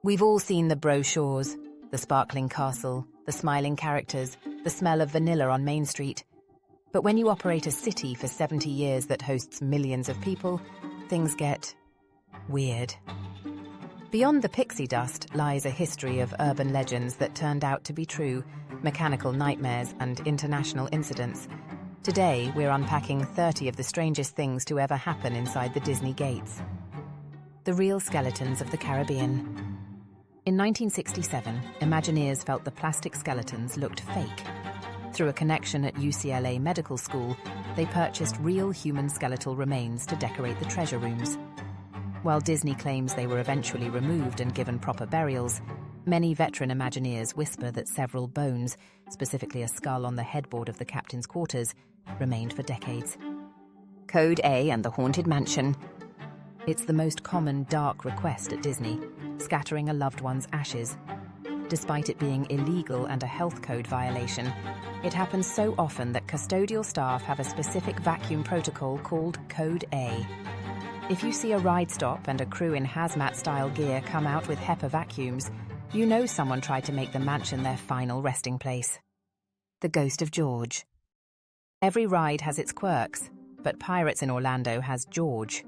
We've all seen the brochures, the sparkling castle, the smiling characters, the smell of vanilla on Main Street. But when you operate a city for 70 years that hosts millions of people, things get weird. Beyond the pixie dust lies a history of urban legends that turned out to be true, mechanical nightmares and international incidents. Today, we're unpacking 30 of the strangest things to ever happen inside the Disney gates. The real skeletons of the Caribbean. In 1967, Imagineers felt the plastic skeletons looked fake. Through a connection at UCLA Medical School, they purchased real human skeletal remains to decorate the treasure rooms. While Disney claims they were eventually removed and given proper burials, many veteran Imagineers whisper that several bones, specifically a skull on the headboard of the captain's quarters, remained for decades. Code A and the Haunted Mansion. It's the most common dark request at Disney, scattering a loved one's ashes. Despite it being illegal and a health code violation, it happens so often that custodial staff have a specific vacuum protocol called Code A. If you see a ride stop and a crew in hazmat-style gear come out with HEPA vacuums, you know someone tried to make the mansion their final resting place. The Ghost of George. Every ride has its quirks, but Pirates in Orlando has George.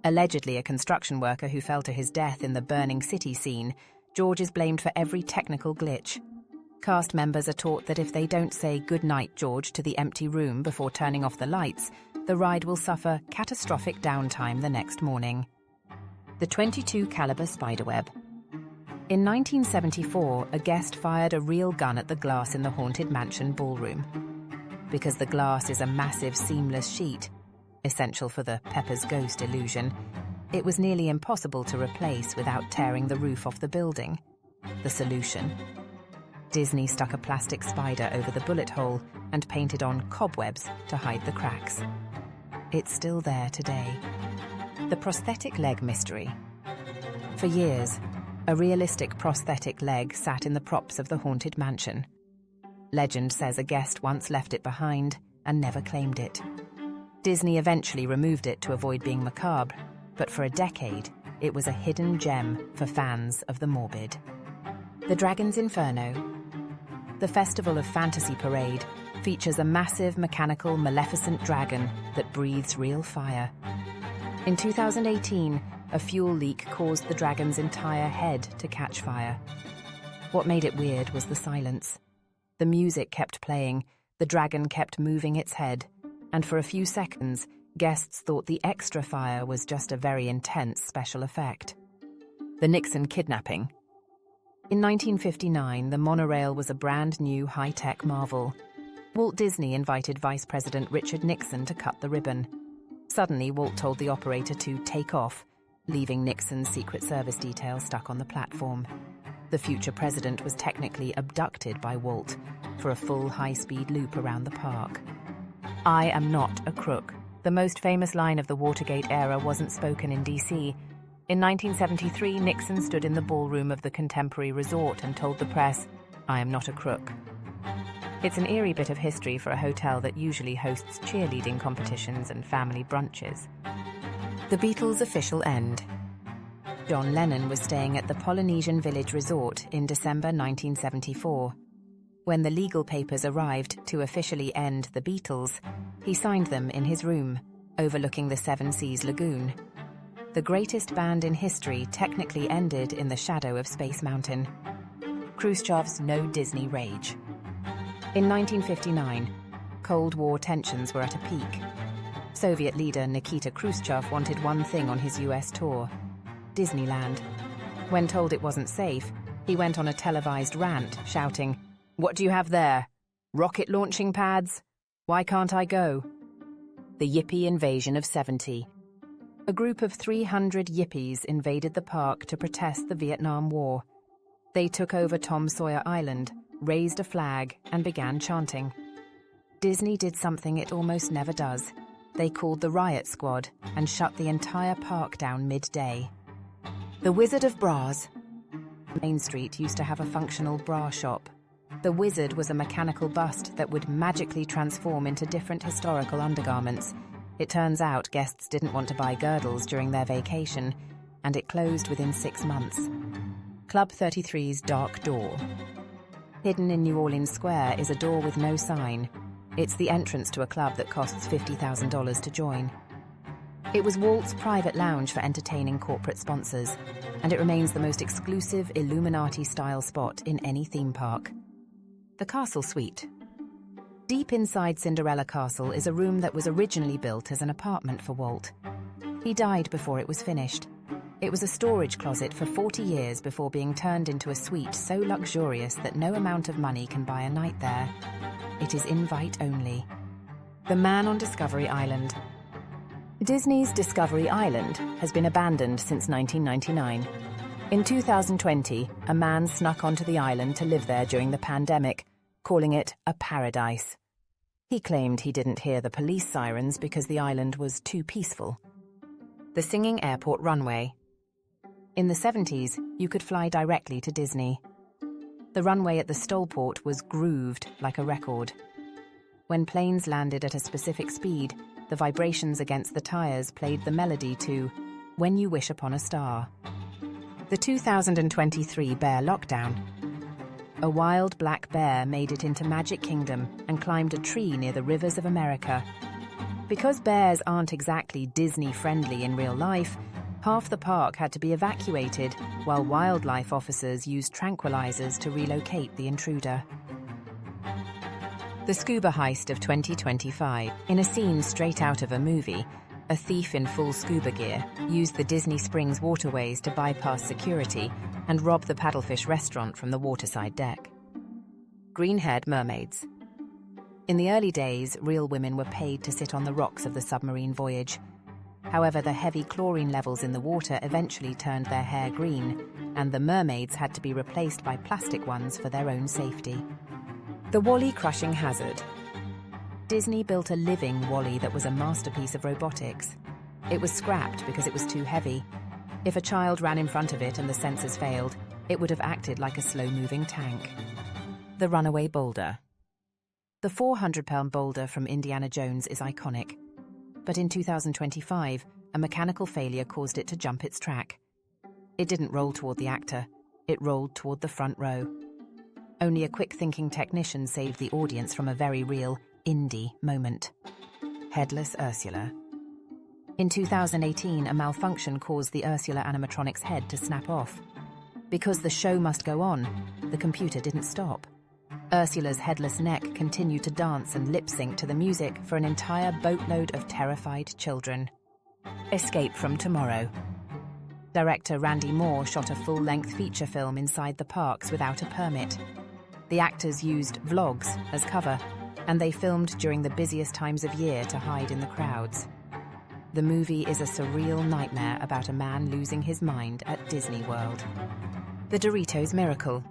Allegedly a construction worker who fell to his death in the burning city scene, George is blamed for every technical glitch. Cast members are taught that if they don't say "Good night, George" to the empty room before turning off the lights, the ride will suffer catastrophic downtime the next morning. The 22 caliber spiderweb. In 1974, a guest fired a real gun at the glass in the Haunted Mansion ballroom. Because the glass is a massive seamless sheet, essential for the Pepper's Ghost illusion, it was nearly impossible to replace without tearing the roof off the building. The solution? Disney stuck a plastic spider over the bullet hole and painted on cobwebs to hide the cracks. It's still there today. The prosthetic leg mystery. For years, a realistic prosthetic leg sat in the props of the Haunted Mansion. Legend says a guest once left it behind and never claimed it. Disney eventually removed it to avoid being macabre, but for a decade, it was a hidden gem for fans of the morbid. The Dragon's Inferno. The Festival of Fantasy Parade features a massive mechanical maleficent dragon that breathes real fire. In 2018, a fuel leak caused the dragon's entire head to catch fire. What made it weird was the silence. The music kept playing, the dragon kept moving its head, and for a few seconds, guests thought the extra fire was just a very intense special effect. The Nixon kidnapping. In 1959, the monorail was a brand new high-tech marvel. Walt Disney invited Vice President Richard Nixon to cut the ribbon. Suddenly, Walt told the operator to take off, leaving Nixon's Secret Service detail stuck on the platform. The future president was technically abducted by Walt for a full high-speed loop around the park. "I am not a crook." The most famous line of the Watergate era wasn't spoken in D.C. In 1973, Nixon stood in the ballroom of the Contemporary Resort and told the press, "I am not a crook." It's an eerie bit of history for a hotel that usually hosts cheerleading competitions and family brunches. The Beatles' official end. John Lennon was staying at the Polynesian Village Resort in December 1974. When the legal papers arrived to officially end the Beatles, he signed them in his room, overlooking the Seven Seas Lagoon. The greatest band in history technically ended in the shadow of Space Mountain. Khrushchev's no Disney rage. In 1959, Cold War tensions were at a peak. Soviet leader Nikita Khrushchev wanted one thing on his US tour: Disneyland. When told it wasn't safe, he went on a televised rant, shouting, "What do you have there? Rocket launching pads? Why can't I go?" The Yippie Invasion of 70. A group of 300 Yippies invaded the park to protest the Vietnam War. They took over Tom Sawyer Island, raised a flag, and began chanting. Disney did something it almost never does. They called the riot squad and shut the entire park down midday. The Wizard of Bras. Main Street used to have a functional bra shop. The Wizard was a mechanical bust that would magically transform into different historical undergarments. It turns out guests didn't want to buy girdles during their vacation, and it closed within 6 months. Club 33's dark door. Hidden in New Orleans Square is a door with no sign. It's the entrance to a club that costs $50,000 to join. It was Walt's private lounge for entertaining corporate sponsors, and it remains the most exclusive Illuminati-style spot in any theme park. The Castle Suite. Deep inside Cinderella Castle is a room that was originally built as an apartment for Walt. He died before it was finished. It was a storage closet for 40 years before being turned into a suite so luxurious that no amount of money can buy a night there. It is invite only. The Man on Discovery Island. Disney's Discovery Island has been abandoned since 1999. In 2020, a man snuck onto the island to live there during the pandemic, calling it a paradise. He claimed he didn't hear the police sirens because the island was too peaceful. The Singing Airport Runway. In the 70s, you could fly directly to Disney. The runway at the Stollport was grooved like a record. When planes landed at a specific speed, the vibrations against the tires played the melody to When You Wish Upon a Star. The 2023 bear lockdown. A wild black bear made it into Magic Kingdom and climbed a tree near the rivers of America. Because bears aren't exactly Disney-friendly in real life, half the park had to be evacuated while wildlife officers used tranquilizers to relocate the intruder. The scuba heist of 2025. In a scene straight out of a movie, a thief in full scuba gear used the Disney Springs waterways to bypass security and rob the paddlefish restaurant from the waterside deck. Green-haired mermaids. In the early days, real women were paid to sit on the rocks of the submarine voyage. However, the heavy chlorine levels in the water eventually turned their hair green, and the mermaids had to be replaced by plastic ones for their own safety. The Wall-E crushing hazard. Disney built a living Wall-E that was a masterpiece of robotics. It was scrapped because it was too heavy. If a child ran in front of it and the sensors failed, it would have acted like a slow-moving tank. The runaway boulder. The 400-pound boulder from Indiana Jones is iconic. But in 2025, a mechanical failure caused it to jump its track. It didn't roll toward the actor, it rolled toward the front row. Only a quick-thinking technician saved the audience from a very real indie moment. Headless Ursula. In 2018, a malfunction caused the Ursula animatronic's head to snap off. Because the show must go on, the computer didn't stop. Ursula's headless neck continued to dance and lip-sync to the music for an entire boatload of terrified children. Escape from Tomorrow. Director Randy Moore shot a full-length feature film inside the parks without a permit. The actors used vlogs as cover, and they filmed during the busiest times of year to hide in the crowds. The movie is a surreal nightmare about a man losing his mind at Disney World. The Doritos Miracle.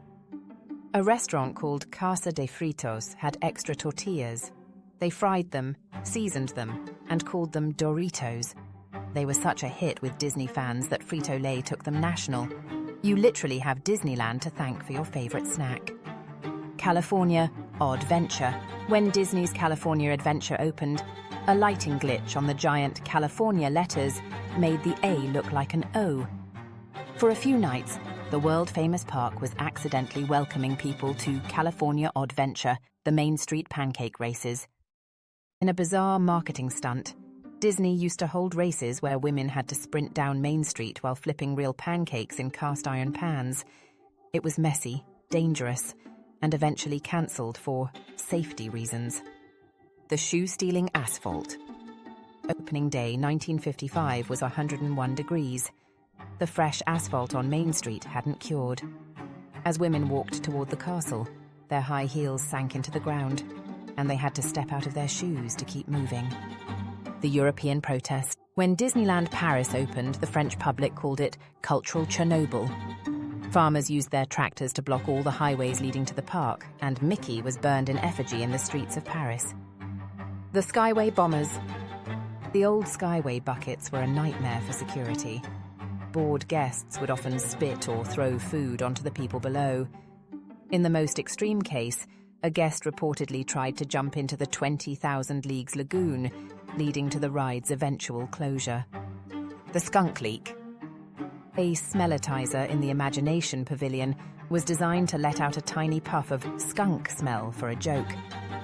A restaurant called Casa de Fritos had extra tortillas. They fried them, seasoned them, and called them Doritos. They were such a hit with Disney fans that Frito-Lay took them national. You literally have Disneyland to thank for your favorite snack. California Odd Venture. When Disney's California Adventure opened, a lighting glitch on the giant California letters made the A look like an O. For a few nights, the world-famous park was accidentally welcoming people to California Odd Venture, the Main Street pancake races. In a bizarre marketing stunt, Disney used to hold races where women had to sprint down Main Street while flipping real pancakes in cast-iron pans. It was messy, dangerous, and eventually cancelled for safety reasons. The shoe-stealing asphalt. Opening day 1955 was 101 degrees. The fresh asphalt on Main Street hadn't cured. As women walked toward the castle, their high heels sank into the ground, and they had to step out of their shoes to keep moving. The European protest. When Disneyland Paris opened, the French public called it Cultural Chernobyl. Farmers used their tractors to block all the highways leading to the park, and Mickey was burned in effigy in the streets of Paris. The Skyway Bombers. The old Skyway buckets were a nightmare for security. Bored guests would often spit or throw food onto the people below. In the most extreme case, a guest reportedly tried to jump into the 20,000 Leagues Lagoon, leading to the ride's eventual closure. The Skunk Leak. A smellitizer in the Imagination Pavilion was designed to let out a tiny puff of skunk smell for a joke.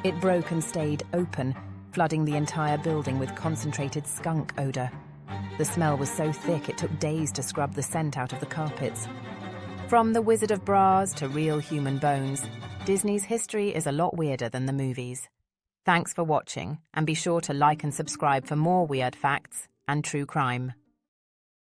It broke and stayed open, flooding the entire building with concentrated skunk odor. The smell was so thick it took days to scrub the scent out of the carpets. From The Wizard of Bras to real human bones, Disney's history is a lot weirder than the movies. Thanks for watching, and be sure to like and subscribe for more weird facts and true crime.